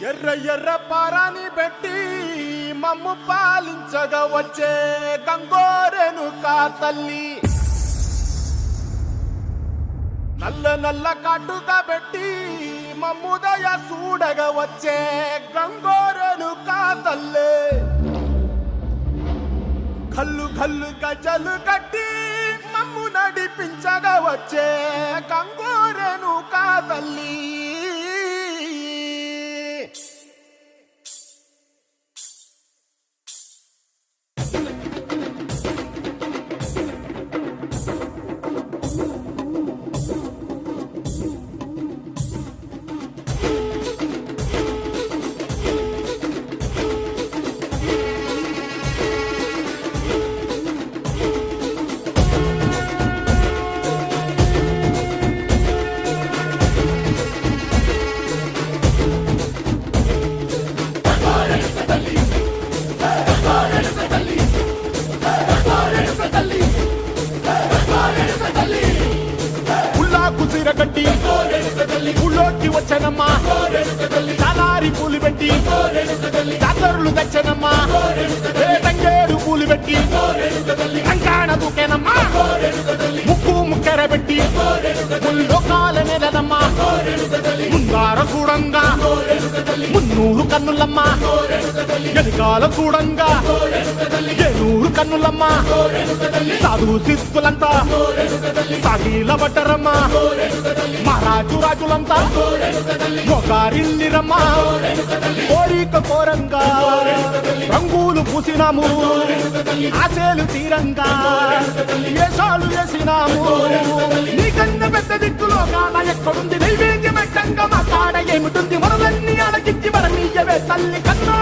ఎర్ర ఎర్ర పారాని పెట్టి మమ్ము పాలించగా వచ్చే గంగోరెను కా తల్లి, నల్ల నల్ల కాటుగా పెట్టి మమ్ముదయ చూడగా వచ్చే గంగోరెను కా తల్లి, కల్లు కల్లు గజలు కట్టి మమ్ము నడిపించగా వచ్చే గంగోరెను కా తల్లి. కట్టి ఊళ్ళోకి వచ్చనమ్మా, చాలారి పూలు పెట్టి జాతరులు తెచ్చనమ్మా, తంగేడు పూలు పెట్టి కంకాణ దూకేనమ్మా, ముక్కు ముక్కెర పెట్టి ముల్లోకాల నెలనమ్మా, ముందార చూడంగా మున్నూరు కన్నులమ్మా, ఎనకాల చూడంగా ఏనూరు కన్నులమ్మా, సాధు సిద్ధులంతా సాగిల పట్టరమ్మా, మహారాజు రాజులంతా మొగారిల్లిరమ్మా, కోరిక కోరంగా రంగులు పూసినాము, ఆశలు తీరంగా వేషాలు వేసినాము, నీకన్నా పెద్ద దిక్కులో కాన ఎక్కడుంది నైవేద్యం ఎట్టంగా మా కాడ ఏమిటుంది, మనలన్నీ అడగించి మన నీయవే తల్లి కన్నా